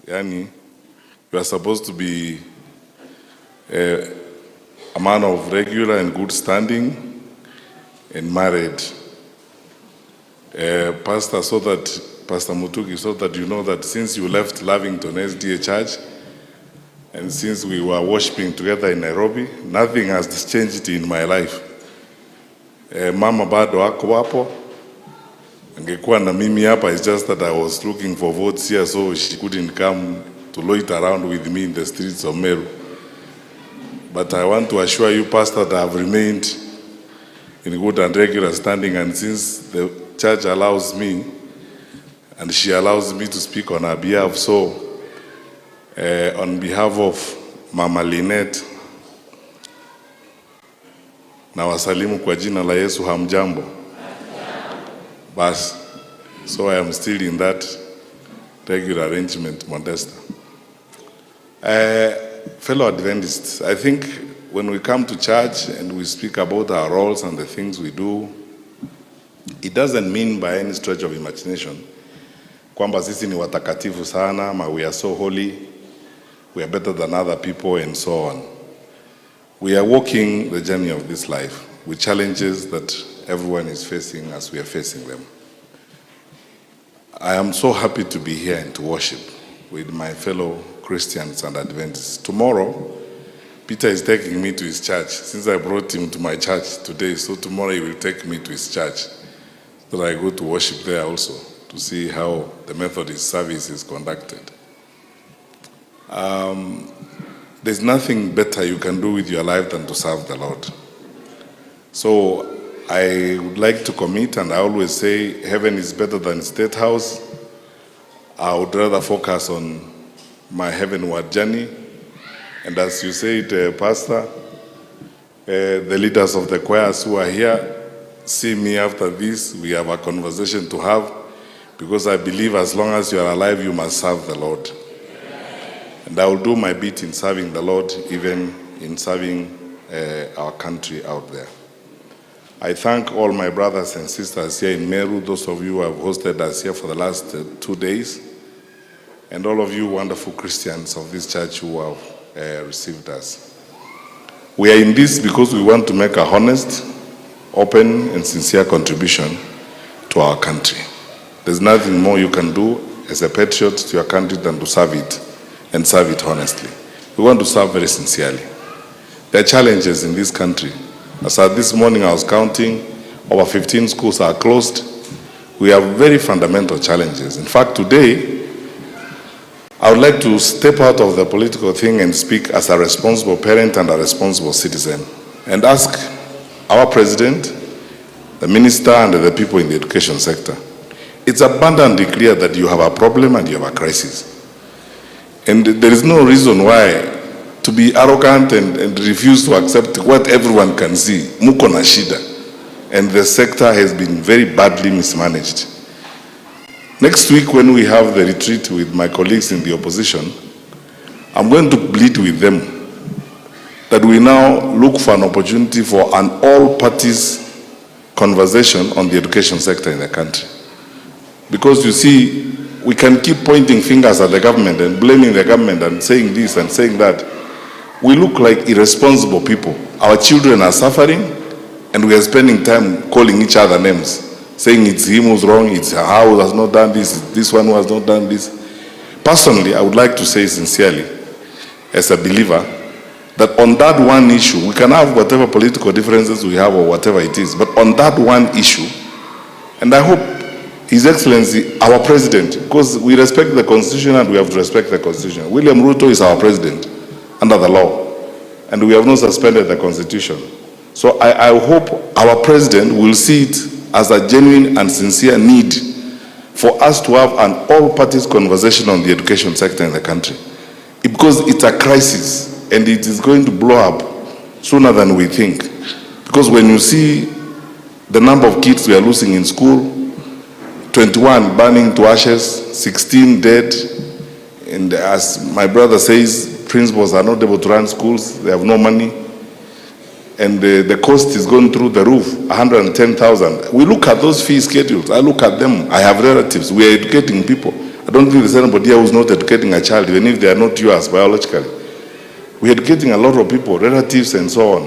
Yani, you are supposed to be a man of regular and good standing and married. Pastor Mutugi, so that you know that since you left Lavington SDA Church, and since we were worshiping together in Nairobi, nothing has changed in my life. Mama bado ako hapo, angekuwa na mimi hapa, it's just that I was looking for votes here, so she couldn't come to loiter around with me in the streets of Meru. But I want to assure you, Pastor, that I have remained in good and regular standing, and since the church allows me, and she allows me to speak on her behalf, so on behalf of Mama Lynette, na wasalimu kwa jina la Yesu, hamjambo. Bas, so I am still in that regular arrangement, Modesta. Fellow Adventists, I think when we come to church and we speak about our roles and the things we do, it doesn't mean by any stretch of imagination kwamba sisi ni watakatifu sana, ama we are so holy, we are better than other people, and so on. We are walking the journey of this life with challenges that everyone is facing as we are facing them. I am so happy to be here and to worship with my fellow Christians and Adventists. Tomorrow, Peter is taking me to his church. Since I brought him to my church today, so tomorrow he will take me to his church, so that I go to worship there also, to see how the Methodist service is conducted. There's nothing better you can do with your life than to serve the Lord. So I would like to commit, and I always say heaven is better than State House. I would rather focus on my heavenward journey. And as you said, Pastor, the leaders of the choirs who are here, see me after this. We have a conversation to have, because I believe as long as you are alive, you must serve the Lord. And I will do my bit in serving the Lord, even in serving our country out there. I thank all my brothers and sisters here in Meru, those of you who have hosted us here for the last 2 days, and all of you wonderful Christians of this church who have received us. We are in this because we want to make a honest, open, and sincere contribution to our country. There's nothing more you can do as a patriot to your country than to serve it, and serve it honestly. We want to serve very sincerely. There are challenges in this country. As of this morning I was counting, over 15 schools are closed. We have very fundamental challenges. In fact, today, I would like to step out of the political thing and speak as a responsible parent and a responsible citizen, and ask our president, the minister, and the people in the education sector. It's abundantly clear that you have a problem and you have a crisis. And there is no reason why to be arrogant and refuse to accept what everyone can see. Muko na shida. And the sector has been very badly mismanaged. Next week, when we have the retreat with my colleagues in the opposition, I'm going to plead with them that we now look for an opportunity for an all-parties conversation on the education sector in the country. Because you see, we can keep pointing fingers at the government and blaming the government and saying this and saying that. We look like irresponsible people. Our children are suffering, and we are spending time calling each other names, saying it's him who's wrong, it's how who has not done this, this one who has not done this. Personally, I would like to say sincerely, as a believer, that on that one issue, we can have whatever political differences we have or whatever it is, but on that one issue, and I hope His Excellency, our President, because we respect the Constitution and we have to respect the Constitution. William Ruto is our President under the law, and we have not suspended the Constitution. So I hope our President will see it as a genuine and sincere need for us to have an all-parties conversation on the education sector in the country. Because it's a crisis, and it is going to blow up sooner than we think. Because when you see the number of kids we are losing in school, 21 burning to ashes, 16 dead, and as my brother says, principals are not able to run schools, they have no money, and the cost is going through the roof, 110,000. We look at those fee schedules, I look at them, I have relatives, we are educating people. I don't think there's anybody here who's not educating a child, even if they are not yours biologically. We're educating a lot of people, relatives and so on.